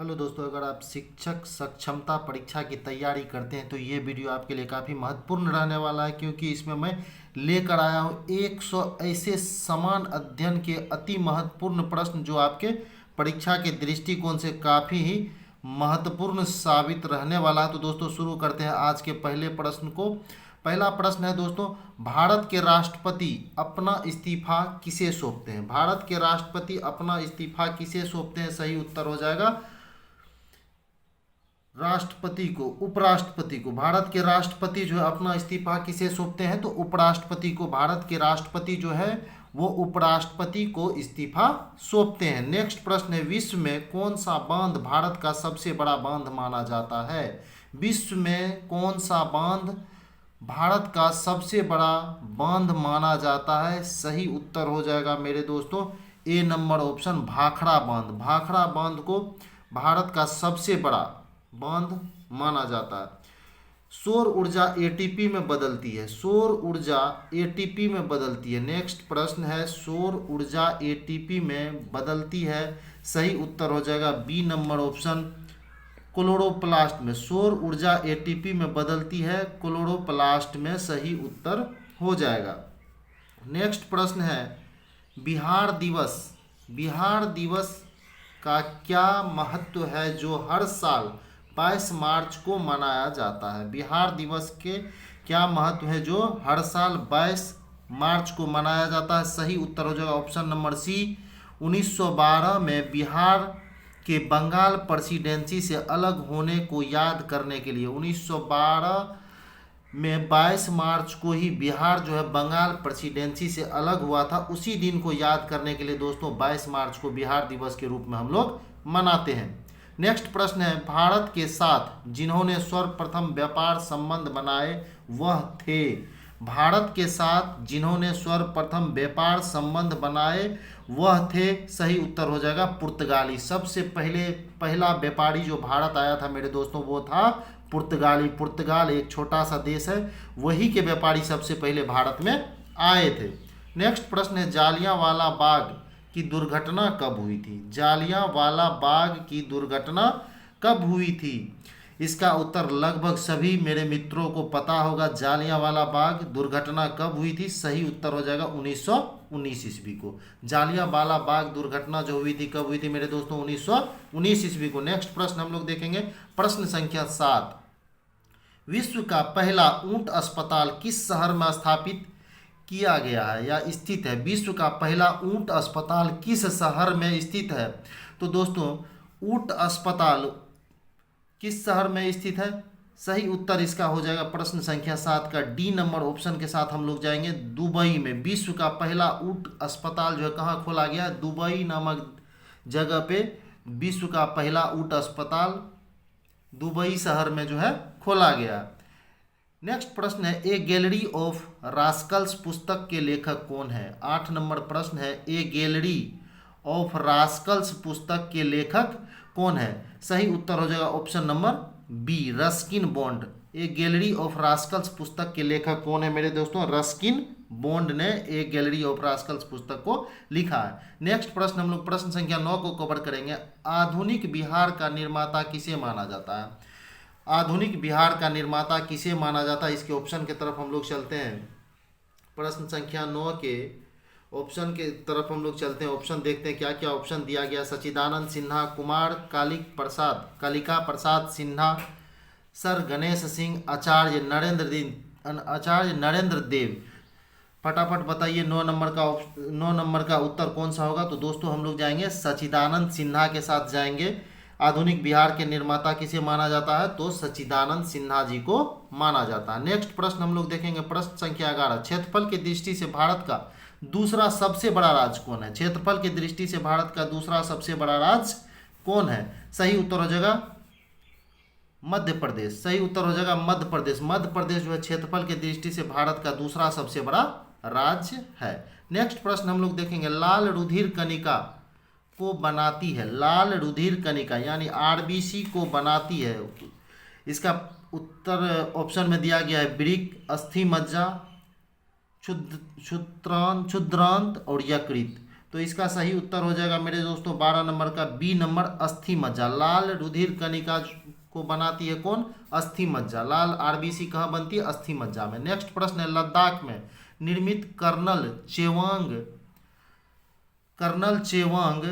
Hello दोस्तों, अगर आप शिक्षक सक्षमता परीक्षा की तैयारी करते हैं तो ये वीडियो आपके लिए काफ़ी महत्वपूर्ण रहने वाला है, क्योंकि इसमें मैं लेकर आया हूँ 100 ऐसे समान अध्ययन के अति महत्वपूर्ण प्रश्न जो आपके परीक्षा के दृष्टिकोण से काफ़ी ही महत्वपूर्ण साबित रहने वाला है। तो दोस्तों शुरू करते हैं आज के पहले प्रश्न को। पहला प्रश्न है दोस्तों, भारत के राष्ट्रपति अपना इस्तीफा किसे सौंपते हैं? भारत के राष्ट्रपति अपना इस्तीफा किसे सौंपते हैं? सही उत्तर हो जाएगा राष्ट्रपति को, उपराष्ट्रपति को। भारत के राष्ट्रपति जो है अपना इस्तीफा किसे सौंपते हैं? तो उपराष्ट्रपति को। भारत के राष्ट्रपति जो है वो उपराष्ट्रपति को इस्तीफा सौंपते हैं। नेक्स्ट प्रश्न है, विश्व में कौन सा बांध भारत का सबसे बड़ा बांध माना जाता है? विश्व में कौन सा बांध भारत का सबसे बड़ा बांध माना जाता है? सही उत्तर हो जाएगा मेरे दोस्तों ए नंबर ऑप्शन, भाखड़ा बांध। भाखड़ा बांध को भारत का सबसे बड़ा बांध माना जाता है। सौर ऊर्जा एटीपी में बदलती है। सौर ऊर्जा एटीपी में बदलती है। नेक्स्ट प्रश्न है, सौर ऊर्जा एटीपी में बदलती है। सही उत्तर हो जाएगा बी नंबर ऑप्शन, क्लोरोप्लास्ट में। सौर ऊर्जा एटीपी में बदलती है क्लोरोप्लास्ट में। सही उत्तर हो जाएगा। नेक्स्ट प्रश्न है, बिहार दिवस। बिहार दिवस का क्या महत्व है जो हर साल 22 मार्च को मनाया जाता है? बिहार दिवस के क्या महत्व है जो हर साल 22 मार्च को मनाया जाता है? सही उत्तर हो जाएगा ऑप्शन नंबर सी, 1912 में बिहार के बंगाल प्रेसिडेंसी से अलग होने को याद करने के लिए। 1912 में 22 मार्च को ही बिहार जो है बंगाल प्रेसिडेंसी से अलग हुआ था। उसी दिन को याद करने के लिए दोस्तों 22 मार्च को बिहार दिवस के रूप में हम लोग मनाते हैं। नेक्स्ट प्रश्न है, भारत के साथ जिन्होंने सर्वप्रथम व्यापार संबंध बनाए वह थे? भारत के साथ जिन्होंने सर्वप्रथम व्यापार संबंध बनाए वह थे। सही उत्तर हो जाएगा पुर्तगाली। सबसे पहला व्यापारी जो भारत आया था मेरे दोस्तों वो था पुर्तगाली। पुर्तगाल एक छोटा सा देश है, वही के व्यापारी सबसे पहले भारत में आए थे। नेक्स्ट प्रश्न है, जालियांवाला बाग की दुर्घटना कब हुई थी? जालियांवाला बाग की दुर्घटना कब हुई थी? इसका उत्तर लगभग सभी मेरे मित्रों को पता होगा। जालियांवाला बाग दुर्घटना कब हुई थी? सही उत्तर हो जाएगा 1919 ईस्वी को। जालियांवाला बाग दुर्घटना जो हुई थी कब हुई थी मेरे दोस्तों? 1919 ईस्वी को। नेक्स्ट प्रश्न हम लोग देखेंगे, प्रश्न संख्या 7, विश्व का पहला ऊंट अस्पताल किस शहर में स्थापित किया गया है या स्थित है? विश्व का पहला ऊंट अस्पताल किस शहर में स्थित है? तो दोस्तों ऊंट अस्पताल किस शहर में स्थित है? सही उत्तर इसका हो जाएगा प्रश्न संख्या 7 का डी नंबर ऑप्शन के साथ हम लोग जाएंगे, दुबई में। विश्व का पहला ऊंट अस्पताल जो है कहाँ खोला गया? दुबई नामक जगह पे विश्व का पहला ऊंट अस्पताल दुबई शहर में जो है खोला गया। नेक्स्ट प्रश्न है, ए गैलरी ऑफ रास्कल्स पुस्तक के लेखक कौन है? 8 नंबर प्रश्न है, ए गैलरी ऑफ रास्कल्स पुस्तक के लेखक कौन है? सही उत्तर हो जाएगा option number B, Ruskin Bond. A Gallery of Rascals पुस्तक के लेखक कौन है मेरे दोस्तों? रस्किन बॉन्ड ने ए गैलरी ऑफ रास्कल्स पुस्तक को लिखा है। नेक्स्ट प्रश्न हम लोग प्रश्न संख्या 9 को कवर करेंगे, आधुनिक बिहार का निर्माता किसे माना जाता है? आधुनिक बिहार का निर्माता किसे माना जाता है? इसके ऑप्शन की तरफ हम लोग चलते हैं। प्रश्न संख्या 9 के ऑप्शन के तरफ हम लोग चलते हैं। ऑप्शन देखते हैं क्या क्या ऑप्शन दिया गया। सच्चिदानंद सिन्हा, कुमार कालिका प्रसाद सिन्हा, सर गणेश सिंह, आचार्य नरेंद्र देव। फटाफट बताइए 9 नंबर का उत्तर कौन सा होगा? तो दोस्तों हम लोग जाएंगे सच्चिदानंद सिन्हा के साथ जाएंगे। आधुनिक बिहार के निर्माता किसे माना जाता है? तो सच्चिदानंद सिन्हा जी को माना जाता है। नेक्स्ट प्रश्न हम लोग देखेंगे, प्रश्न संख्या 11, क्षेत्रफल की दृष्टि से भारत का दूसरा सबसे बड़ा राज्य कौन है? क्षेत्रफल की दृष्टि से भारत का दूसरा सबसे बड़ा राज्य कौन है? सही उत्तर हो जाएगा मध्य प्रदेश। सही उत्तर हो जाएगा मध्य प्रदेश। मध्य प्रदेश जो है क्षेत्रफल की दृष्टि से भारत का दूसरा सबसे बड़ा राज्य है। नेक्स्ट प्रश्न हम लोग देखेंगे, लाल रुधिर कणिका को बनाती है। लाल रुधिर कणिका यानी आरबीसी को बनाती है। इसका उत्तर ऑप्शन में दिया गया है, वृक्क, अस्थि मज्जा, क्षुद्रांत और यकृत। तो इसका सही उत्तर हो जाएगा मेरे दोस्तों 12 नंबर का बी नंबर अस्थि मज्जा। लाल रुधिर कणिका को बनाती है कौन? अस्थि मज्जा। लाल आरबीसी कहाँ बनती है? अस्थि मज्जा में। नेक्स्ट प्रश्न है लद्दाख में निर्मित कर्नल चेवांग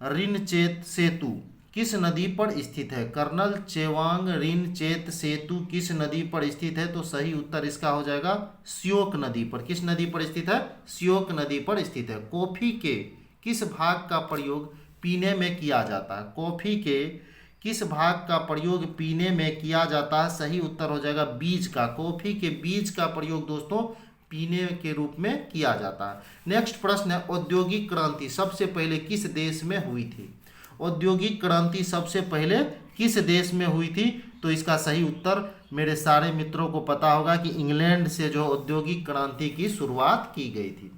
रिनचेत सेतु किस नदी पर स्थित है? कर्नल चेवांग रिनचेत सेतु किस नदी पर स्थित है? तो सही उत्तर इसका हो जाएगा श्योक नदी पर। किस नदी पर स्थित है? श्योक नदी पर स्थित है। कॉफी के किस भाग का प्रयोग पीने में किया जाता है? कॉफी के किस भाग का प्रयोग पीने में किया जाता है? सही उत्तर हो जाएगा बीज का। कॉफी के बीज का प्रयोग दोस्तों पीने के रूप में किया जाता है। नेक्स्ट प्रश्न है औद्योगिक क्रांति सबसे पहले किस देश में हुई थी? औद्योगिक क्रांति सबसे पहले किस देश में हुई थी? तो इसका सही उत्तर मेरे सारे मित्रों को पता होगा कि इंग्लैंड से जो औद्योगिक क्रांति की शुरुआत की गई थी।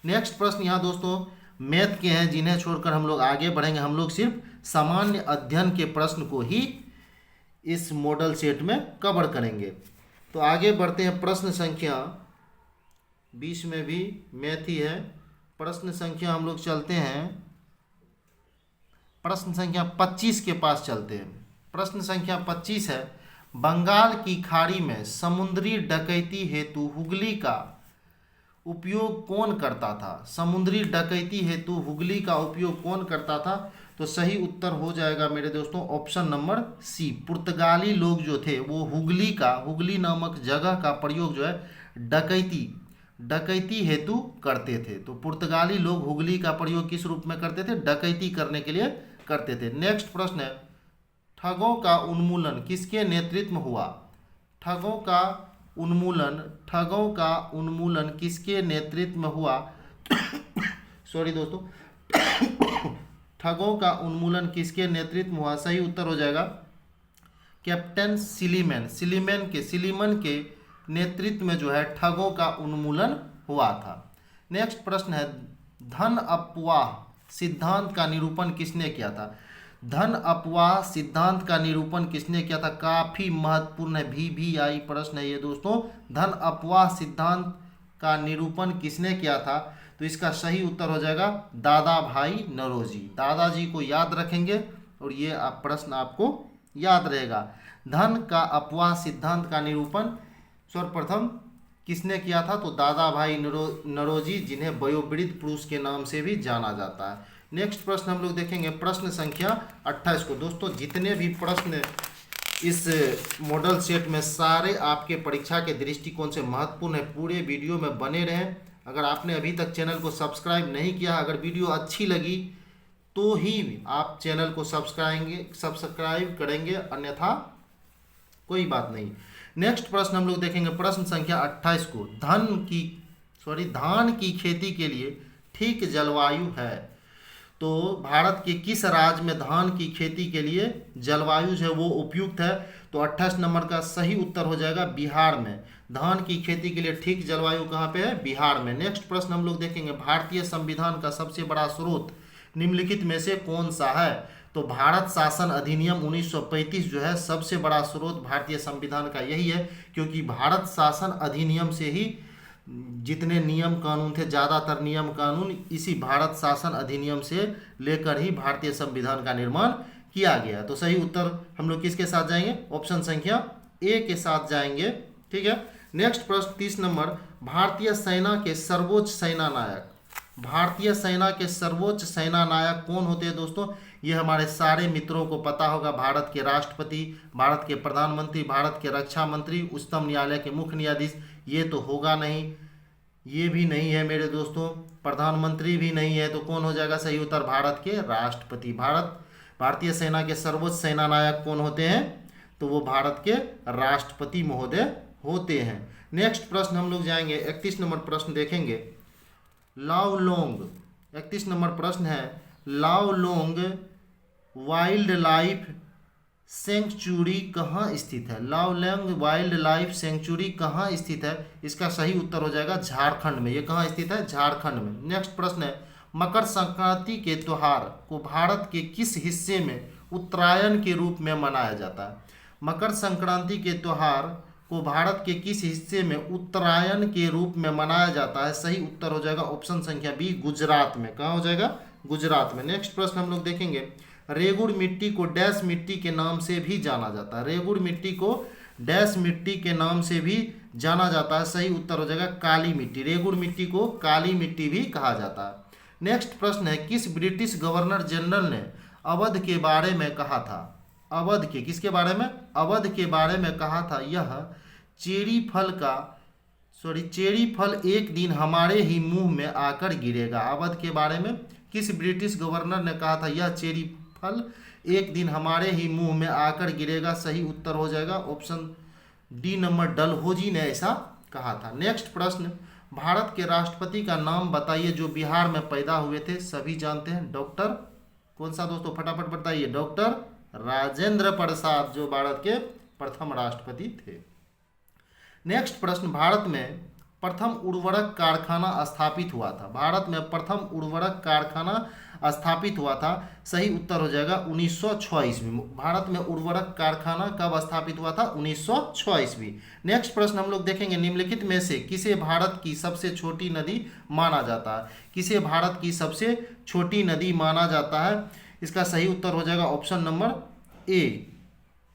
नेक्स्ट प्रश्न यहाँ दोस्तों मैथ के हैं जिन्हें छोड़कर हम लोग आगे बढ़ेंगे। हम लोग सिर्फ सामान्य अध्ययन के प्रश्न को ही इस मॉडल सेट में कवर करेंगे। तो आगे बढ़ते हैं। प्रश्न संख्या 20 में भी मैथ ही है। प्रश्न संख्या हम लोग चलते हैं, प्रश्न संख्या 25 के पास चलते हैं। प्रश्न संख्या 25 है बंगाल की खाड़ी में समुद्री डकैती हेतु हुगली का उपयोग कौन करता था? समुद्री डकैती हेतु हुगली का उपयोग कौन करता था? तो सही उत्तर हो जाएगा मेरे दोस्तों ऑप्शन नंबर सी। पुर्तगाली लोग जो थे वो हुगली नामक जगह का प्रयोग जो है डकैती हेतु करते थे। तो पुर्तगाली लोग हुगली का प्रयोग किस रूप में करते थे? डकैती करने के लिए करते थे। नेक्स्ट प्रश्न है ठगों का उन्मूलन किसके नेतृत्व में हुआ? ठगों का उन्मूलन किसके नेतृत्व में हुआ? सॉरी दोस्तों ठगों का उन्मूलन किसके नेतृत्व में हुआ? सही उत्तर हो जाएगा कैप्टन सिलीमन के नेतृत्व में जो है ठगों का उन्मूलन हुआ था। नेक्स्ट प्रश्न है धन अपवाह सिद्धांत का निरूपण किसने किया था? धन अपवाह सिद्धांत का निरूपण किसने किया था? काफी महत्वपूर्ण है, VVI प्रश्न है ये दोस्तों। धन अपवाह सिद्धांत का निरूपण किसने किया था? तो इसका सही उत्तर हो जाएगा दादा भाई नौरोजी। दादाजी को याद रखेंगे और ये प्रश्न आपको याद रहेगा। धन का अपवाह सिद्धांत का निरूपण सर्वप्रथम किसने किया था? तो दादा भाई नौरोजी, जिन्हें वयोवृद्ध पुरुष के नाम से भी जाना जाता है। नेक्स्ट प्रश्न हम लोग देखेंगे प्रश्न संख्या 28 को। दोस्तों जितने भी प्रश्न इस मॉडल सेट में सारे आपके परीक्षा के दृष्टिकोण से महत्वपूर्ण है, पूरे वीडियो में बने रहें। अगर आपने अभी तक चैनल को सब्सक्राइब नहीं किया, अगर वीडियो अच्छी लगी तो ही आप चैनल को सब्सक्राइब करेंगे, अन्यथा कोई बात नहीं। नेक्स्ट प्रश्न हम लोग देखेंगे प्रश्न संख्या 28 को। धान की खेती के लिए ठीक जलवायु है। तो भारत के किस राज्य में धान की खेती के लिए जलवायु जो है वो उपयुक्त है? तो 28 नंबर का सही उत्तर हो जाएगा बिहार में। धान की खेती के लिए ठीक जलवायु कहाँ पे है? बिहार में। नेक्स्ट प्रश्न हम लोग देखेंगे भारतीय संविधान का सबसे बड़ा स्रोत निम्नलिखित में से कौन सा है? तो भारत शासन अधिनियम 1935 जो है सबसे बड़ा स्रोत भारतीय संविधान का यही है, क्योंकि भारत शासन अधिनियम से ही जितने नियम कानून थे, ज़्यादातर नियम कानून इसी भारत शासन अधिनियम से लेकर ही भारतीय संविधान का निर्माण किया गया। तो सही उत्तर हम लोग किसके साथ जाएंगे? ऑप्शन संख्या ए के साथ जाएंगे। ठीक है। नेक्स्ट प्रश्न 30 नंबर भारतीय सेना के सर्वोच्च सेना नायक कौन होते हैं? दोस्तों ये हमारे सारे मित्रों को पता होगा। भारत के राष्ट्रपति, भारत के प्रधानमंत्री, भारत के रक्षा मंत्री, उच्चतम न्यायालय के मुख्य न्यायाधीश। ये तो होगा नहीं, ये भी नहीं है मेरे दोस्तों, प्रधानमंत्री भी नहीं है। तो कौन हो जाएगा सही उत्तर? भारत के राष्ट्रपति। भारतीय सेना के सर्वोच्च सेना नायक कौन होते हैं? तो वो भारत के राष्ट्रपति महोदय होते हैं। नेक्स्ट प्रश्न हम लोग जाएंगे 31 नंबर प्रश्न देखेंगे। लाओलोंग 31 नंबर प्रश्न है लाओलोंग वाइल्ड लाइफ सेंचुरी कहाँ स्थित है? लाओलोंग वाइल्ड लाइफ सेंचुरी कहाँ स्थित है? इसका सही उत्तर हो जाएगा झारखंड में। ये कहाँ स्थित है? झारखंड में। नेक्स्ट प्रश्न है मकर संक्रांति के त्योहार को भारत के किस हिस्से में उत्तरायण के रूप में मनाया जाता है? मकर संक्रांति के त्योहार को भारत के किस हिस्से में उत्तरायण के रूप में मनाया जाता है? सही उत्तर हो जाएगा ऑप्शन संख्या बी, गुजरात में। कहाँ हो जाएगा? गुजरात में। नेक्स्ट प्रश्न हम लोग देखेंगे, रेगुड़ मिट्टी को डैश मिट्टी के नाम से भी जाना जाता है? रेगुड़ मिट्टी को डैश मिट्टी के नाम से भी जाना जाता है? सही उत्तर हो जाएगा काली मिट्टी। रेगुड़ मिट्टी को काली मिट्टी भी कहा जाता है। नेक्स्ट प्रश्न है, किस ब्रिटिश गवर्नर जनरल ने अवध के बारे में कहा था? अवध के किसके बारे में? अवध के बारे में कहा था, यह चेरी फल एक दिन हमारे ही मुंह में आकर गिरेगा। अवध के बारे में किस ब्रिटिश गवर्नर ने कहा था, यह चेरी फल एक दिन हमारे ही मुंह में आकर गिरेगा? सही उत्तर हो जाएगा ऑप्शन डी नंबर, डलहौजी ने ऐसा कहा था। नेक्स्ट प्रश्न, भारत के राष्ट्रपति का नाम बताइए जो बिहार में पैदा हुए थे? सभी जानते हैं, डॉक्टर कौन सा दोस्तों, फटाफट बताइए। डॉक्टर राजेंद्र प्रसाद जो भारत के प्रथम राष्ट्रपति थे। नेक्स्ट प्रश्न, भारत में प्रथम उर्वरक कारखाना स्थापित हुआ था? भारत में प्रथम उर्वरक कारखाना स्थापित हुआ था? सही उत्तर हो जाएगा 1906 ईस्वी में। भारत में उर्वरक कारखाना कब स्थापित हुआ था? 1906 ईस्वी। नेक्स्ट प्रश्न हम लोग देखेंगे, निम्नलिखित में से किसे भारत की सबसे छोटी नदी माना जाता है? किसे भारत की सबसे छोटी नदी माना जाता है? इसका सही उत्तर हो जाएगा ऑप्शन नंबर ए,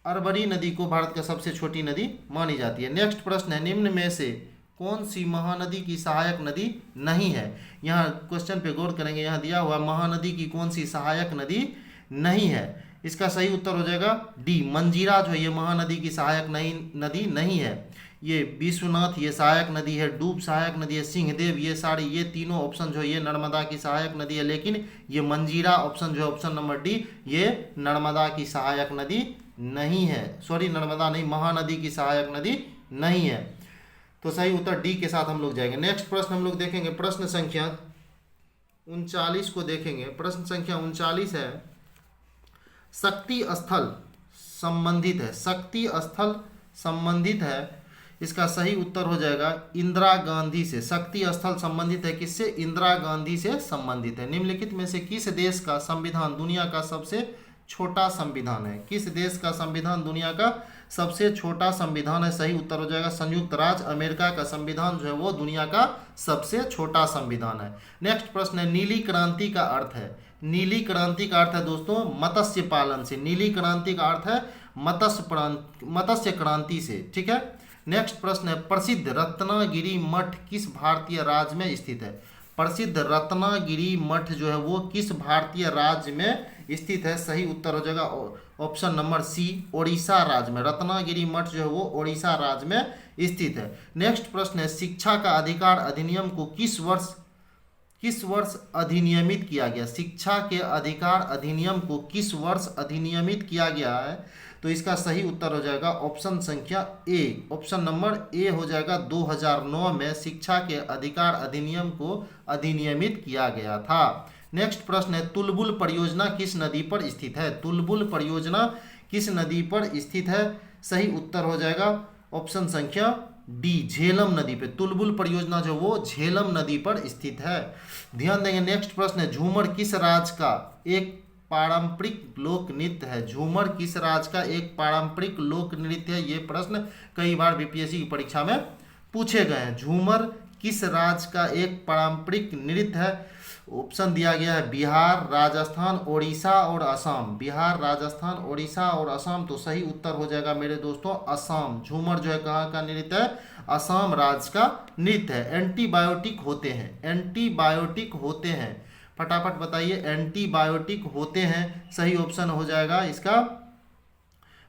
अरवरी नदी को भारत का सबसे छोटी नदी मानी जाती है। नेक्स्ट प्रश्न है, निम्न में से कौन सी महानदी की सहायक नदी नहीं है? यहाँ क्वेश्चन पे गौर करेंगे, यहाँ दिया हुआ महानदी की कौन सी सहायक नदी नहीं है? इसका सही उत्तर हो जाएगा डी, मंजीरा जो है ये महानदी की सहायक नदी नहीं है। ये विश्वनाथ ये सहायक नदी है, डूब सहायक नदी है, सिंहदेव ये तीनों ऑप्शन जो है ये नर्मदा की सहायक नदी है, लेकिन ये मंजीरा ऑप्शन जो है ऑप्शन नंबर डी ये नर्मदा की सहायक नदी नहीं है। सॉरी, नर्मदा नहीं, महानदी की सहायक नदी नहीं है। तो सही उत्तर डी के साथ हम लोग जाएंगे। नेक्स्ट प्रश्न हम लोग देखेंगे, प्रश्न संख्या 39 को देखेंगे। प्रश्न संख्या 39 है, शक्ति स्थल संबंधित है? शक्ति स्थल संबंधित है, इसका सही उत्तर हो जाएगा इंदिरा गांधी से। शक्ति स्थल संबंधित है किससे? इंदिरा गांधी से संबंधित है। निम्नलिखित में से किस देश का संविधान दुनिया का सबसे छोटा संविधान है? किस देश का संविधान दुनिया का सबसे छोटा संविधान है? सही उत्तर हो जाएगा संयुक्त राज्य अमेरिका का संविधान जो है वो दुनिया का सबसे छोटा संविधान है। नेक्स्ट प्रश्न है, नीली क्रांति का अर्थ है? नीली क्रांति का अर्थ है दोस्तों मत्स्य पालन से। नीली क्रांति का अर्थ है मत्स्य क्रांति से, ठीक है। नेक्स्ट प्रश्न है, प्रसिद्ध रत्नागिरी मठ किस भारतीय राज्य में स्थित है? प्रसिद्ध रत्नागिरी मठ जो है वो किस भारतीय राज्य में स्थित है? सही उत्तर हो जाएगा ऑप्शन नंबर सी, ओडिशा राज्य में। रत्नागिरी मठ जो है वो ओडिशा राज्य में स्थित है। नेक्स्ट प्रश्न है, शिक्षा का अधिकार अधिनियम को किस वर्ष अधिनियमित किया गया? शिक्षा के अधिकार अधिनियम को किस वर्ष अधिनियमित किया गया है? तो इसका सही उत्तर हो जाएगा ऑप्शन संख्या ए, ऑप्शन नंबर ए हो जाएगा 2009 में शिक्षा के अधिकार अधिनियम को अधिनियमित किया गया था। नेक्स्ट प्रश्न है, तुलबुल परियोजना किस नदी पर स्थित है? तुलबुल परियोजना किस नदी पर स्थित है? सही उत्तर हो जाएगा ऑप्शन संख्या डी, झेलम नदी पे। तुलबुल परियोजना जो वो झेलम नदी पर स्थित है। ध्यान देंगे। नेक्स्ट प्रश्न है, झूमर किस राज्य का एक पारंपरिक लोक नृत्य है? झूमर किस राज्य का एक पारंपरिक लोक नृत्य है? ये प्रश्न कई बार बीपीएससी की परीक्षा में पूछे गए हैं। झूमर किस राज्य का एक पारंपरिक नृत्य है? ऑप्शन दिया गया है बिहार, राजस्थान, ओडिशा और असम। बिहार, राजस्थान, ओडिशा और असम। तो सही उत्तर हो जाएगा मेरे दोस्तों असम। झूमर जो है कहाँ का नृत्य है? असम राज्य का नृत्य है। एंटीबायोटिक होते हैं, एंटीबायोटिक होते हैं, फटाफट बताइए। एंटीबायोटिक होते हैं, सही ऑप्शन हो जाएगा इसका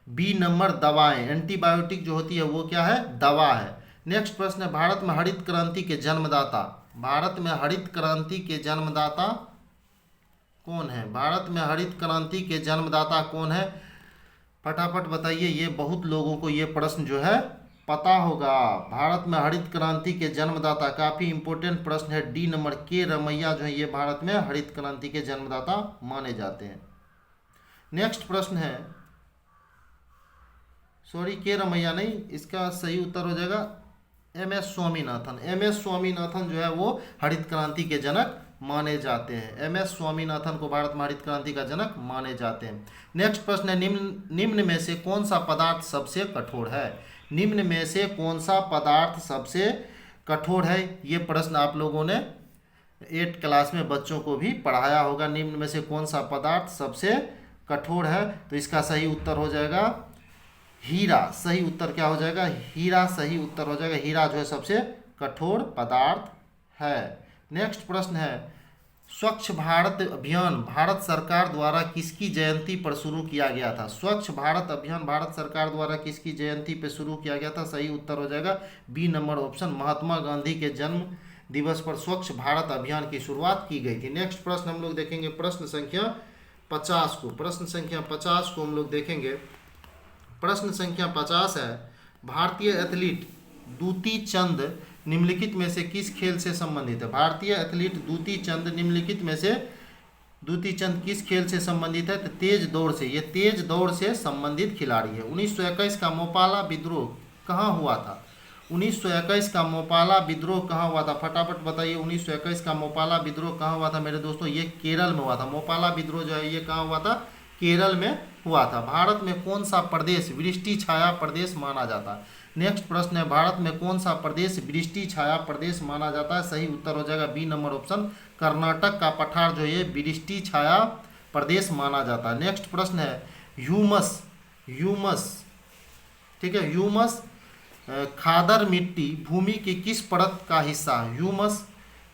बी नंबर, दवाएं। एंटीबायोटिक जो होती है वो क्या है? दवा है। नेक्स्ट प्रश्न है, भारत में हरित क्रांति के जन्मदाता? भारत में हरित क्रांति के जन्मदाता कौन है? भारत में हरित क्रांति के जन्मदाता कौन है? फटाफट बताइए। ये बहुत लोगों को ये प्रश्न जो है पता होगा। भारत में हरित क्रांति के जन्मदाता, काफी इंपॉर्टेंट प्रश्न है। डी नंबर, के रमैया जो है ये भारत में हरित क्रांति के जन्मदाता माने जाते हैं। नेक्स्ट प्रश्न है, सॉरी के रमैया नहीं, इसका सही उत्तर हो जाएगा एम.एस. स्वामीनाथन। एम.एस. स्वामीनाथन जो है वो हरित क्रांति के जनक माने जाते हैं। एम.एस. स्वामीनाथन को भारत में हरित क्रांति का जनक माने जाते हैं। नेक्स्ट प्रश्न है, निम्न में से कौन सा पदार्थ सबसे कठोर है? निम्न में से कौन सा पदार्थ सबसे कठोर है? ये प्रश्न आप लोगों ने 8th क्लास में बच्चों को भी पढ़ाया होगा। निम्न में से कौन सा पदार्थ सबसे कठोर है? तो इसका सही उत्तर हो जाएगा हीरा। सही उत्तर क्या हो जाएगा? हीरा सही उत्तर हो जाएगा। हीरा जो है सबसे कठोर पदार्थ है। नेक्स्ट प्रश्न है, स्वच्छ भारत अभियान भारत सरकार द्वारा किसकी जयंती पर शुरू किया गया था? स्वच्छ भारत अभियान भारत सरकार द्वारा किसकी जयंती पर शुरू किया गया था? सही उत्तर हो जाएगा B number option, Mahatma Gandhi के जन्म दिवस पर स्वच्छ भारत अभियान की शुरुआत की गई थी। नेक्स्ट प्रश्न हम लोग देखेंगे प्रश्न संख्या 50 को। प्रश्न संख्या 50 को हम लोग देखेंगे। प्रश्न संख्या 50 है, भारतीय एथलीट दूती चंद निम्नलिखित में से किस खेल से संबंधित है? भारतीय एथलीट दूती चंद निम्नलिखित में से दूती चंद किस खेल से संबंधित है? तो तेज दौड़ से। ये तेज दौड़ से संबंधित खिलाड़ी है। 1921 का मोपाला विद्रोह कहाँ हुआ था? 1921 का मोपाला विद्रोह कहाँ हुआ था? फटाफट बताइए, 1921 का मोपाला विद्रोह कहाँ हुआ था मेरे दोस्तों? ये केरल में हुआ था। मोपाला विद्रोह जो है ये कहाँ हुआ था? केरल में हुआ था। भारत में कौन सा प्रदेश वृष्टि छाया प्रदेश माना जाता है? नेक्स्ट प्रश्न है, भारत में कौन सा प्रदेश वृष्टि छाया प्रदेश माना जाता है? सही उत्तर हो जाएगा बी नंबर ऑप्शन, कर्नाटक का पठार जो है वृष्टि छाया प्रदेश माना जाता है। नेक्स्ट प्रश्न है, ह्यूमस ठीक है, ह्यूमस खादर मिट्टी भूमि के किस परत का हिस्सा है? ह्यूमस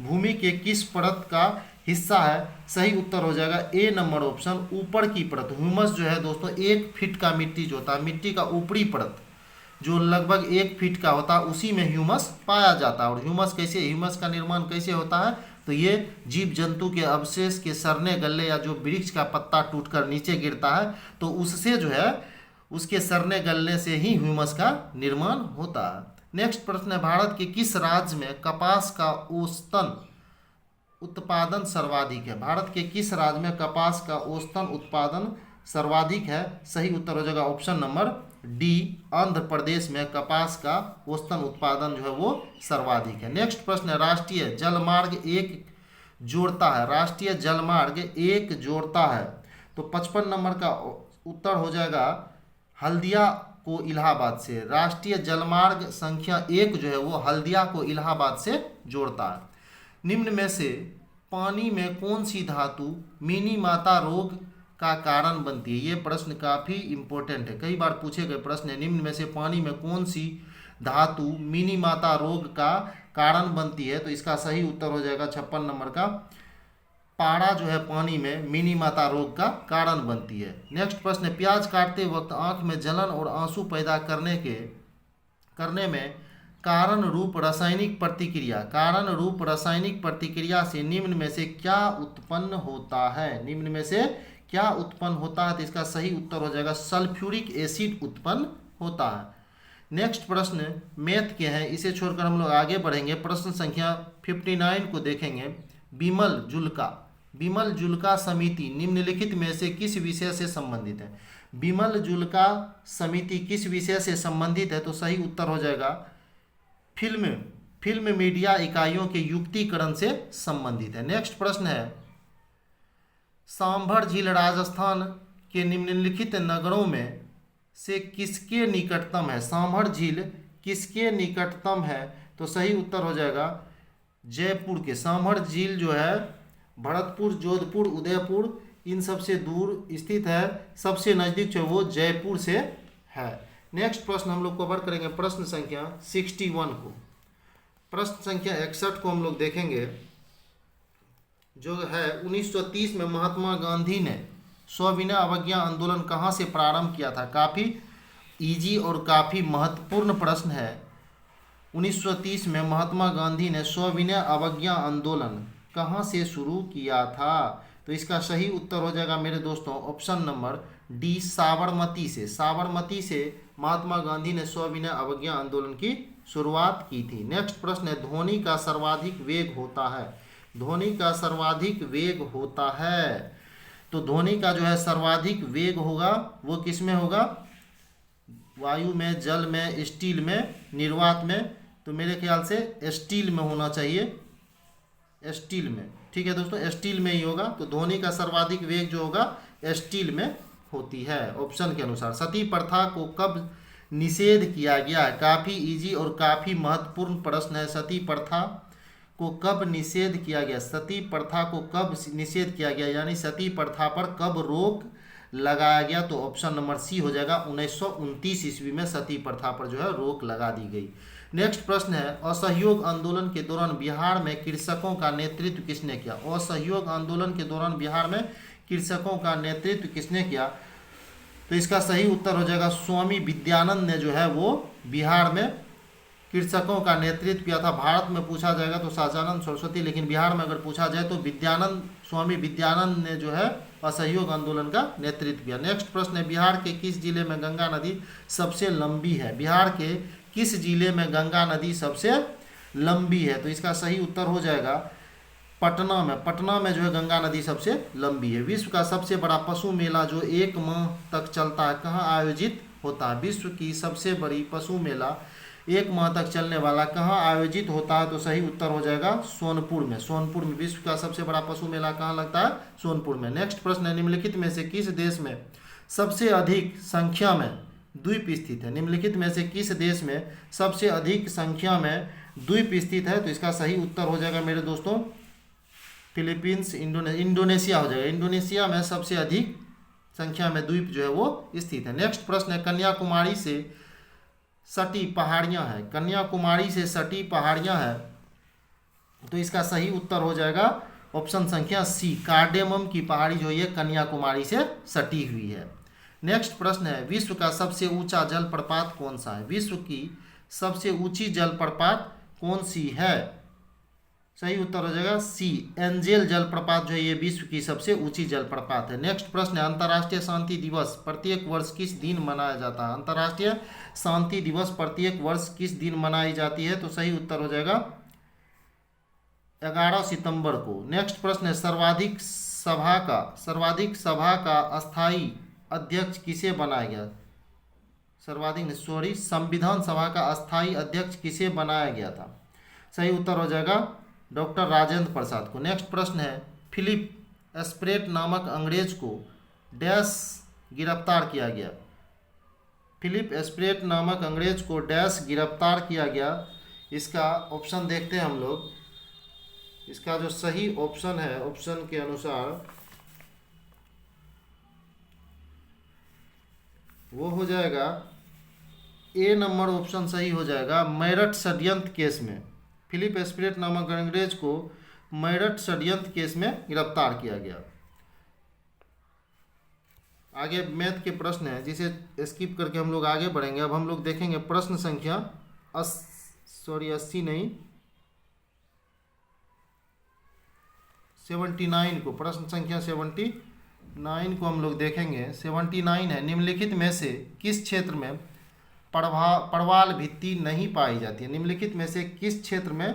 भूमि के किस परत का हिस्सा है? सही उत्तर हो जाएगा ए नंबर ऑप्शन, ऊपर की परत। ह्यूमस जो है दोस्तों 1 फीट का मिट्टी जो होता है, मिट्टी का ऊपरी परत जो लगभग 1 फीट का होता है, उसी में ह्यूमस पाया जाता है। और ह्यूमस का निर्माण कैसे होता है? तो ये जीव जंतु के अवशेष के सड़ने गलने या जो वृक्ष का पत्ता टूटकर नीचे गिरता है तो उससे जो है उसके सड़ने गलने से ही ह्यूमस का निर्माण होता है। नेक्स्ट प्रश्न है, भारत के किस राज्य में कपास का औसतन उत्पादन सर्वाधिक है? भारत के किस राज्य में कपास का औसतन उत्पादन सर्वाधिक है? सही उत्तर हो जाएगा option number D, Andhra Pradesh में कपास का औसतन उत्पादन जो है वो सर्वाधिक है। नेक्स्ट प्रश्न है, राष्ट्रीय जलमार्ग 1 जोड़ता है? राष्ट्रीय जलमार्ग 1 जोड़ता है तो 55 नंबर का उत्तर हो जाएगा हल्दिया को इलाहाबाद से। राष्ट्रीय जलमार्ग संख्या 1 जो है वो हल्दिया को इलाहाबाद से जोड़ता है। निम्न में से पानी में कौन सी धातु मिनीमाता रोग का कारण बनती है? ये प्रश्न काफ़ी इंपॉर्टेंट है, कई बार पूछे गए प्रश्न है। निम्न में से पानी में कौन सी धातु मिनीमाता रोग का कारण बनती है? तो इसका सही उत्तर हो जाएगा 56 नंबर का, पारा जो है पानी में मिनीमाता रोग का कारण बनती है। नेक्स्ट प्रश्न है, प्याज काटते वक्त आंख में जलन और आंसू पैदा करने में कारण रूप रासायनिक प्रतिक्रिया से निम्न में से क्या उत्पन्न होता है? निम्न में से क्या उत्पन्न होता है? तो इसका सही उत्तर हो जाएगा सल्फ्यूरिक एसिड उत्पन्न होता है। नेक्स्ट प्रश्न मैथ के हैं, इसे छोड़कर हम लोग आगे बढ़ेंगे। प्रश्न संख्या 59 को देखेंगे। बिमल जुल्का समिति निम्नलिखित में से किस विषय से संबंधित है? बिमल जुल्का समिति किस विषय से संबंधित है? तो सही उत्तर हो जाएगा फिल्म मीडिया इकाइयों के युक्तिकरण से संबंधित है। नेक्स्ट प्रश्न है, सांभर झील राजस्थान के निम्नलिखित नगरों में से किसके निकटतम है? सांभर झील किसके निकटतम है? तो सही उत्तर हो जाएगा जयपुर के। सांभर झील जो है भरतपुर, जोधपुर, उदयपुर इन सबसे दूर स्थित है, सबसे नज़दीक जो वो जयपुर से है। नेक्स्ट प्रश्न हम लोग कवर करेंगे प्रश्न संख्या 61 को। प्रश्न संख्या 61 को हम लोग देखेंगे, जो है 1930 में महात्मा गांधी ने सविनय अवज्ञा आंदोलन कहाँ से प्रारंभ किया था? काफ़ी इजी और काफ़ी महत्वपूर्ण प्रश्न है। 1930 में महात्मा गांधी ने सविनय अवज्ञा आंदोलन कहाँ से शुरू किया था? तो इसका सही उत्तर हो जाएगा मेरे दोस्तों ऑप्शन नंबर डी, साबरमती से। साबरमती से महात्मा गांधी ने सविनय अवज्ञा आंदोलन की शुरुआत की थी। नेक्स्ट प्रश्न है, ध्वनि का सर्वाधिक वेग होता है? ध्वनि का सर्वाधिक वेग होता है तो ध्वनि का जो है सर्वाधिक वेग होगा वो किस में होगा? वायु में, जल में, स्टील में, निर्वात में। तो मेरे ख्याल से स्टील में होना चाहिए, स्टील में। ठीक है दोस्तों, स्टील में ही होगा। तो ध्वनि का सर्वाधिक वेग जो होगा स्टील में होती है ऑप्शन के अनुसार। सती प्रथा को कब निषेध किया गया है? काफ़ी इजी और काफ़ी महत्वपूर्ण प्रश्न है। सती प्रथा को कब निषेध किया गया? सती प्रथा को कब निषेध किया गया, यानी सती प्रथा पर कब रोक लगाया गया? तो ऑप्शन नंबर सी हो जाएगा। 1929 ईस्वी में सती प्रथा पर जो है रोक लगा दी गई। नेक्स्ट प्रश्न है, असहयोग आंदोलन के दौरान बिहार में कृषकों का नेतृत्व किसने किया? असहयोग आंदोलन के दौरान बिहार में कृषकों का नेतृत्व किसने किया? तो इसका सही उत्तर हो जाएगा स्वामी विद्यानंद ने जो है वो बिहार में कृषकों का नेतृत्व किया था। भारत में पूछा जाएगा तो सहजानंद सरस्वती, लेकिन बिहार में अगर पूछा जाए तो स्वामी विद्यानंद ने जो है असहयोग आंदोलन का नेतृत्व किया। नेक्स्ट प्रश्न है, बिहार के किस जिले में गंगा नदी सबसे लंबी है? बिहार के किस जिले में गंगा नदी सबसे लंबी है? तो इसका सही उत्तर हो जाएगा पटना में। पटना में जो है गंगा नदी सबसे लंबी है। विश्व का सबसे बड़ा पशु मेला जो 1 माह तक चलता है कहाँ आयोजित होता है? विश्व की सबसे बड़ी पशु मेला 1 माह तक चलने वाला कहाँ आयोजित होता है? तो सही उत्तर हो जाएगा सोनपुर में। सोनपुर में विश्व का सबसे बड़ा पशु मेला कहाँ लगता है? सोनपुर में। नेक्स्ट प्रश्न है, निम्नलिखित में से किस देश में सबसे अधिक संख्या में द्वीप स्थित है? निम्नलिखित में से किस देश में सबसे अधिक संख्या में द्वीप स्थित है? तो इसका सही उत्तर हो जाएगा मेरे दोस्तों फिलीपींस, इंडोनेशिया हो जाएगा। इंडोनेशिया में सबसे अधिक संख्या में द्वीप जो है वो स्थित है। नेक्स्ट प्रश्न है, कन्याकुमारी से सटी पहाड़ियाँ हैं। कन्याकुमारी से सटी पहाड़ियाँ हैं, तो इसका सही उत्तर हो जाएगा ऑप्शन संख्या सी, कार्डेमम की पहाड़ी जो है कन्याकुमारी से सटी हुई है। नेक्स्ट प्रश्न है, विश्व का सबसे ऊंचा जलप्रपात कौन सा है? विश्व की सबसे ऊंची जलप्रपात कौन सी है? सही उत्तर हो जाएगा सी, एंजेल जलप्रपात जो है ये विश्व की सबसे ऊंची जलप्रपात है। नेक्स्ट प्रश्न है, अंतर्राष्ट्रीय शांति दिवस प्रत्येक वर्ष किस दिन मनाया जाता है? अंतर्राष्ट्रीय शांति दिवस प्रत्येक वर्ष किस दिन मनाई जाती है? तो सही उत्तर हो जाएगा 11 सितंबर को। नेक्स्ट प्रश्न है, सर्वाधिक सभा का अस्थायी अध्यक्ष किसे बनाया गया? संविधान सभा का अस्थायी अध्यक्ष किसे बनाया गया था? सही उत्तर हो जाएगा डॉक्टर राजेंद्र प्रसाद को। नेक्स्ट प्रश्न है, फिलिप एस्प्रेट नामक अंग्रेज को डैश गिरफ्तार किया गया? फिलिप एस्प्रेट नामक अंग्रेज को डैश गिरफ्तार किया गया? इसका ऑप्शन देखते हैं हम लोग। इसका जो सही ऑप्शन है, ऑप्शन के अनुसार वो हो जाएगा ए नंबर ऑप्शन सही हो जाएगा, मेरठ षड्यंत्र केस में। फिलिप एस्प्रेट नामक अंग्रेज को मेरठ षड्यंत्र केस में गिरफ्तार किया गया। आगे मैथ के प्रश्न है जिसे स्किप करके हम लोग आगे बढ़ेंगे। अब हम लोग देखेंगे प्रश्न संख्या 79 को। प्रश्न संख्या 79 को हम लोग देखेंगे। 79 है, निम्नलिखित में से किस क्षेत्र में पड़वाल भित्ति नहीं पाई जाती है? निम्नलिखित में से किस क्षेत्र में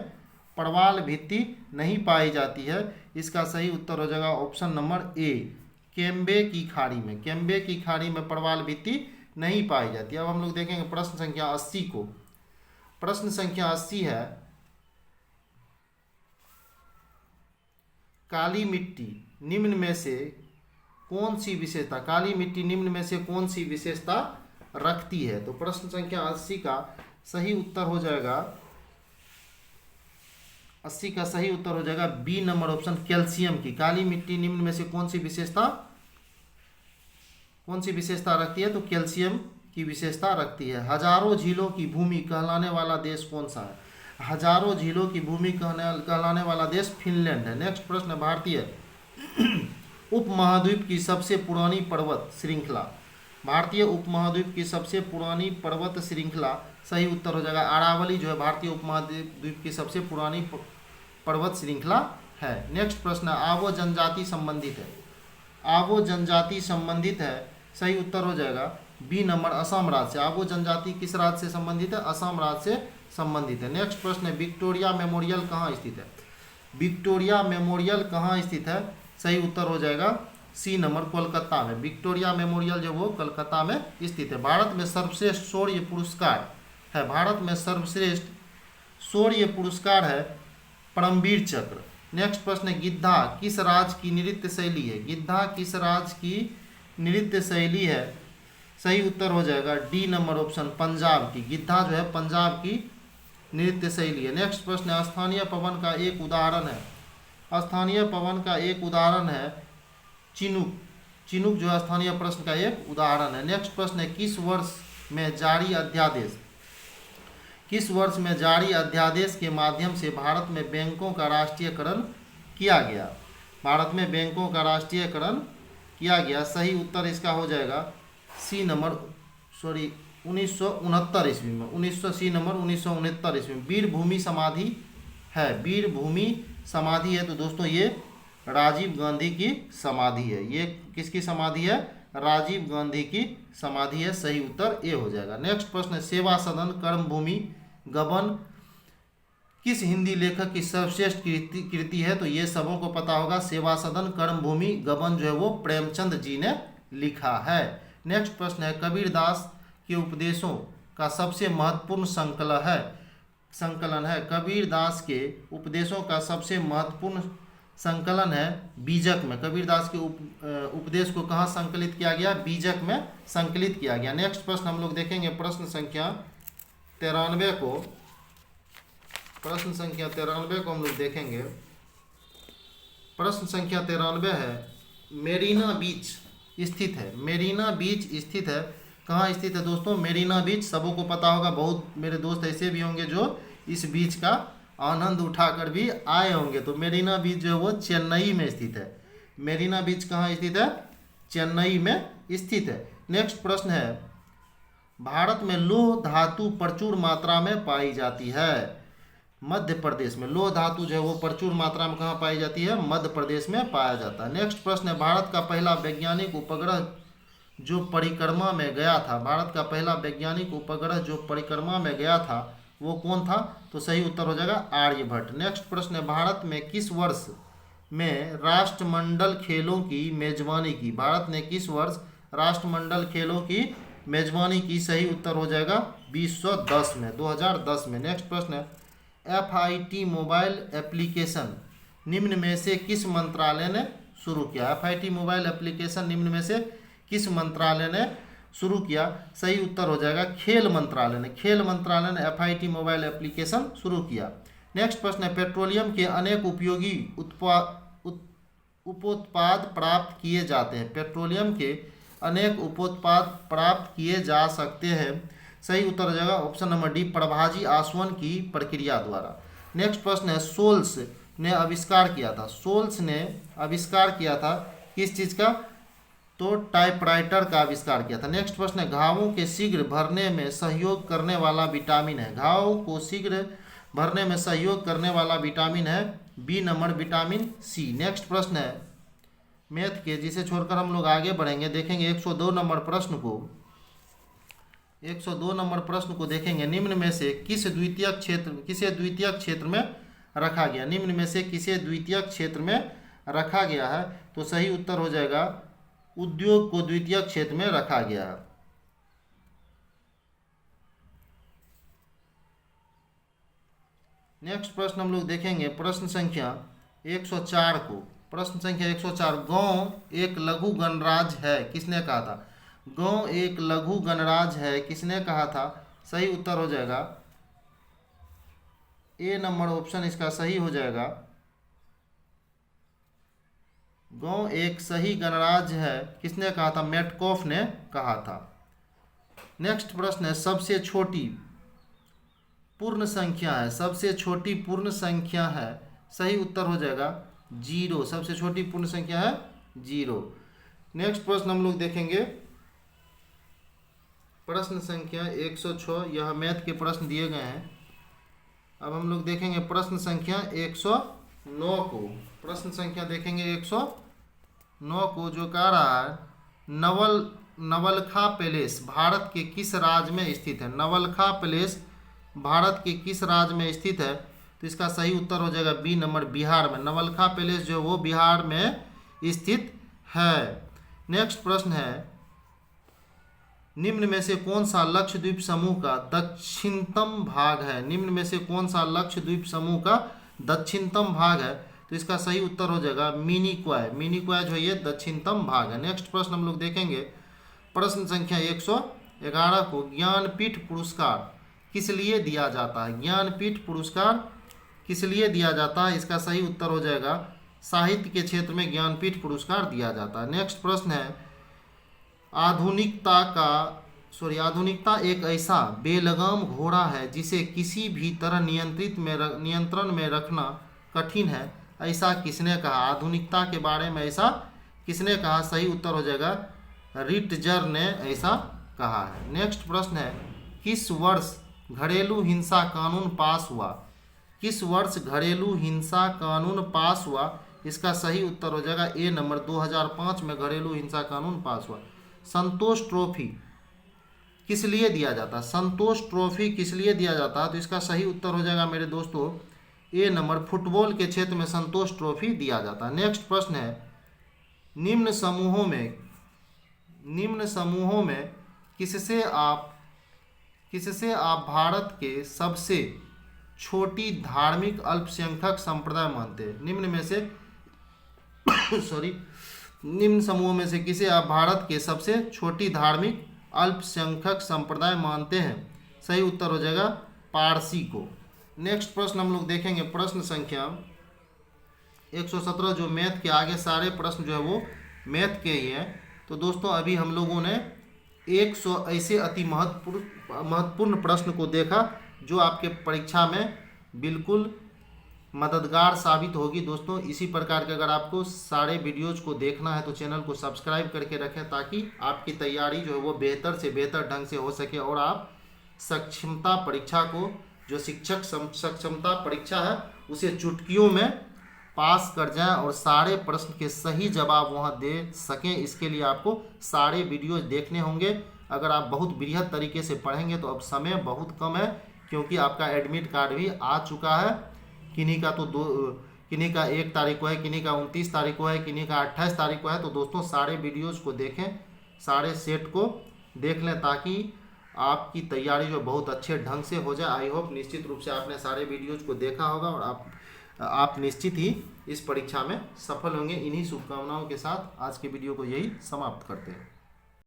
पड़वाल भित्ति नहीं पाई जाती है? इसका सही उत्तर हो जाएगा ऑप्शन नंबर ए, केम्बे की खाड़ी में। केम्बे की खाड़ी में पड़वाल भित्ति नहीं पाई जाती। अब हम लोग देखेंगे प्रश्न संख्या 80 को। प्रश्न संख्या 80 है, काली मिट्टी निम्न में से कौन सी विशेषता, काली मिट्टी निम्न में से कौन सी विशेषता रखती है? तो प्रश्न संख्या 80 का सही उत्तर हो जाएगा, 80 का सही उत्तर हो जाएगा बी नंबर ऑप्शन, कैल्शियम की। काली मिट्टी निम्न में से कौन सी विशेषता रखती है? तो कैल्शियम की विशेषता रखती है। हजारों झीलों की भूमि कहलाने वाला देश कौन सा है? हजारों झीलों की भूमि कहलाने वाला देश फिनलैंड है। नेक्स्ट प्रश्न, भारतीय उपमहाद्वीप की सबसे पुरानी पर्वत श्रृंखला। भारतीय उपमहाद्वीप की सबसे पुरानी पर्वत श्रृंखला, सही उत्तर हो जाएगा अरावली जो है भारतीय उपमहाद्वीप की सबसे पुरानी पर्वत श्रृंखला है। नेक्स्ट प्रश्न, आवो जनजाति संबंधित है। आवो जनजाति संबंधित है, सही उत्तर हो जाएगा बी नंबर, असम राज्य से। आवो जनजाति किस राज्य से संबंधित है? असम राज्य से संबंधित है। नेक्स्ट प्रश्न है, विक्टोरिया मेमोरियल कहाँ स्थित है? विक्टोरिया मेमोरियल कहाँ स्थित है? सही उत्तर हो जाएगा सी नंबर, कोलकाता में। विक्टोरिया मेमोरियल जो वो कोलकाता में स्थित है। भारत में सर्वश्रेष्ठ शौर्य पुरस्कार है, भारत में सर्वश्रेष्ठ शौर्य पुरस्कार है परमवीर चक्र। नेक्स्ट प्रश्न है, गिद्धा किस राज्य की नृत्य शैली है? गिद्धा किस राज्य की नृत्य शैली है? सही उत्तर हो जाएगा डी नंबर ऑप्शन, पंजाब की। गिद्धा जो है पंजाब की नृत्य शैली है। नेक्स्ट प्रश्न है, स्थानीय पवन का एक उदाहरण है। स्थानीय पवन का एक उदाहरण है चिनूक। चिनूक जो है स्थानीय प्रश्न का एक उदाहरण है। नेक्स्ट प्रश्न है, किस वर्ष में जारी अध्यादेश, किस वर्ष में जारी अध्यादेश के माध्यम से भारत में बैंकों का राष्ट्रीयकरण किया गया? भारत में बैंकों का राष्ट्रीयकरण किया गया। सही उत्तर इसका हो जाएगा सी नंबर, 1969 ईस्वी में। 1969 ईस्वी में। वीरभूमि समाधि है, वीरभूमि समाधि है तो दोस्तों ये राजीव गांधी की समाधि है। ये किसकी समाधि है? राजीव गांधी की समाधि है। सही उत्तर ए हो जाएगा। नेक्स्ट प्रश्न है, सेवा सदन, कर्मभूमि, गबन किस हिंदी लेखक की सर्वश्रेष्ठ कृति है? तो ये सबों को पता होगा, सेवा सदन, कर्मभूमि, गबन जो है वो प्रेमचंद जी ने लिखा है। नेक्स्ट प्रश्न है, कबीरदास के उपदेशों का सबसे महत्वपूर्ण संकलन है। कबीरदास के उपदेशों का सबसे महत्वपूर्ण संकलन है बीजक में। कबीरदास के उपदेश को कहाँ संकलित किया गया? बीजक में संकलित किया गया। नेक्स्ट प्रश्न हम लोग देखेंगे प्रश्न संख्या 93 को। प्रश्न संख्या 93 को हम लोग देखेंगे। प्रश्न संख्या 93 है, मेरीना बीच स्थित है। मेरीना बीच स्थित है, कहाँ स्थित है दोस्तों? मेरीना बीच सबों को पता होगा। बहुत मेरे दोस्त ऐसे भी होंगे जो इस बीच का आनंद उठाकर भी आए होंगे। तो मेरीना बीच जो है वो चेन्नई में स्थित है। मेरीना बीच कहाँ स्थित है? चेन्नई में स्थित है। नेक्स्ट प्रश्न है, भारत में लौह धातु प्रचुर मात्रा में पाई जाती है। मध्य प्रदेश में लौह धातु जो है वो प्रचुर मात्रा में कहाँ पाई जाती है? मध्य प्रदेश में पाया जाता है। नेक्स्ट प्रश्न है, भारत का पहला वैज्ञानिक उपग्रह जो परिक्रमा में गया था, भारत का पहला वैज्ञानिक उपग्रह जो परिक्रमा में गया था वो कौन था? तो सही उत्तर हो जाएगा आर्यभट्ट। नेक्स्ट प्रश्न है, भारत में किस वर्ष में राष्ट्रमंडल खेलों की मेजबानी की? भारत ने किस वर्ष राष्ट्रमंडल खेलों की मेजबानी की? सही उत्तर हो जाएगा 2010 में, 2010 में। नेक्स्ट प्रश्न है, FIT मोबाइल एप्लीकेशन निम्न में से किस मंत्रालय ने शुरू किया? FIT मोबाइल एप्लीकेशन निम्न में से किस मंत्रालय ने शुरू किया? सही उत्तर हो जाएगा खेल मंत्रालय ने। खेल मंत्रालय ने FIT मोबाइल एप्लीकेशन शुरू किया। नेक्स्ट प्रश्न है, पेट्रोलियम के अनेक उपयोगी उपोत्पाद प्राप्त किए जाते हैं। पेट्रोलियम के अनेक उपोत्पाद प्राप्त किए जा सकते हैं। सही उत्तर हो जाएगा ऑप्शन नंबर डी, प्रभाजी आसवन की प्रक्रिया द्वारा। नेक्स्ट प्रश्न है, सोल्स ने आविष्कार किया था। सोल्स ने आविष्कार किया था किस चीज़ का? तो टाइपराइटर का आविष्कार किया था। नेक्स्ट प्रश्न है, घावों के शीघ्र भरने में सहयोग करने वाला विटामिन है। घावों को शीघ्र भरने में सहयोग करने वाला विटामिन है B number, vitamin C. Next प्रश्न है मैथ के, जिसे छोड़कर हम लोग आगे बढ़ेंगे। देखेंगे 102 नंबर प्रश्न को। 102 नंबर प्रश्न को देखेंगे, निम्न में से किसे द्वितीयक क्षेत्र में रखा गया? निम्न में से किसे द्वितीयक क्षेत्र में रखा गया है? तो सही उत्तर हो जाएगा उद्योग को द्वितीयक क्षेत्र में रखा गया है। नेक्स्ट प्रश्न हम लोग देखेंगे प्रश्न संख्या 104 को। प्रश्न संख्या 104, गांव एक लघु गणराज्य है, किसने कहा था? गांव एक लघु गणराज्य है, किसने कहा था? सही उत्तर हो जाएगा ए नंबर ऑप्शन इसका सही हो जाएगा। गांव एक सही गणराज्य है, किसने कहा था? मेटकॉफ ने कहा था। नेक्स्ट प्रश्न है, सबसे छोटी पूर्ण संख्या है। सबसे छोटी पूर्ण संख्या है, सही उत्तर हो जाएगा 0। सबसे छोटी पूर्ण संख्या है 0। नेक्स्ट प्रश्न हम लोग देखेंगे प्रश्न संख्या 106। यह मैथ के प्रश्न दिए गए हैं। अब हम लोग देखेंगे प्रश्न संख्या 109 को। प्रश्न संख्या देखेंगे 109 को, जो कह रहा है नवलखा पैलेस भारत के किस राज्य में स्थित है? नवलखा पैलेस भारत के किस राज्य में स्थित है? तो इसका सही उत्तर हो जाएगा बी नंबर, बिहार में। नवलखा पैलेस जो वो बिहार में स्थित है। नेक्स्ट प्रश्न है, निम्न में से कौन सा लक्षद्वीप समूह का दक्षिणतम भाग है? निम्न में से कौन सा लक्षद्वीप समूह का दक्षिणतम भाग है? तो इसका सही उत्तर हो जाएगा मिनिकॉय। मिनिकॉय जो है ये दक्षिणतम भाग है। नेक्स्ट प्रश्न हम लोग देखेंगे प्रश्न संख्या 111 को ज्ञानपीठ पुरस्कार किस लिए दिया जाता है? ज्ञानपीठ पुरस्कार किस लिए दिया जाता है? इसका सही उत्तर हो जाएगा साहित्य के क्षेत्र में ज्ञानपीठ पुरस्कार दिया जाता है। नेक्स्ट प्रश्न है, आधुनिकता एक ऐसा बेलगाम घोड़ा है जिसे किसी भी तरह नियंत्रण में रखना कठिन है, ऐसा किसने कहा? आधुनिकता के बारे में ऐसा किसने कहा? सही उत्तर हो जाएगा रिटजर ने ऐसा कहा है। नेक्स्ट प्रश्न है, किस वर्ष घरेलू हिंसा कानून पास हुआ? किस वर्ष घरेलू हिंसा कानून पास हुआ? इसका सही उत्तर हो जाएगा ए नंबर 2005 में घरेलू हिंसा कानून पास हुआ। संतोष ट्रॉफी किस लिए दिया जाता है? संतोष ट्रॉफी किस लिए दिया जाता है? तो इसका सही उत्तर हो जाएगा मेरे दोस्तों ए नंबर फुटबॉल के क्षेत्र में संतोष ट्रॉफी दिया जाता है। नेक्स्ट प्रश्न है, निम्न समूहों में किससे आप भारत के सबसे छोटी धार्मिक अल्पसंख्यक संप्रदाय मानते हैं? निम्न समूहों में से किसे आप भारत के सबसे छोटी धार्मिक अल्पसंख्यक संप्रदाय मानते हैं? सही उत्तर हो जाएगा पारसी को। नेक्स्ट प्रश्न हम लोग देखेंगे प्रश्न संख्या 117, जो मैथ के आगे सारे प्रश्न जो है वो मैथ के ही हैं। तो दोस्तों अभी हम लोगों ने 100 ऐसे अति महत्वपूर्ण प्रश्न को देखा जो आपके परीक्षा में बिल्कुल मददगार साबित होगी। दोस्तों इसी प्रकार के अगर आपको सारे वीडियोज को देखना है तो चैनल को सब्सक्राइब करके रखें ताकि आपकी तैयारी जो है वो बेहतर से बेहतर ढंग से हो सके और आप सक्षमता परीक्षा को, जो शिक्षक सक्षमता परीक्षा है, उसे चुटकियों में पास कर जाएं और सारे प्रश्न के सही जवाब वहां दे सकें। इसके लिए आपको सारे वीडियोज देखने होंगे। अगर आप बहुत बृहद तरीके से पढ़ेंगे तो अब समय बहुत कम है, क्योंकि आपका एडमिट कार्ड भी आ चुका है। किन्हीं का 1 तारीख को है, किन्हीं का 29 तारीख को है, किन्हीं का 28 तारीख को है। तो दोस्तों सारे वीडियोज को देखें, सारे सेट को देख लें ताकि आपकी तैयारी जो बहुत अच्छे ढंग से हो जाए। आई होप निश्चित रूप से आपने सारे वीडियोज को देखा होगा और आप निश्चित ही इस परीक्षा में सफल होंगे। इन्हीं शुभकामनाओं के साथ आज के वीडियो को यही समाप्त करते हैं।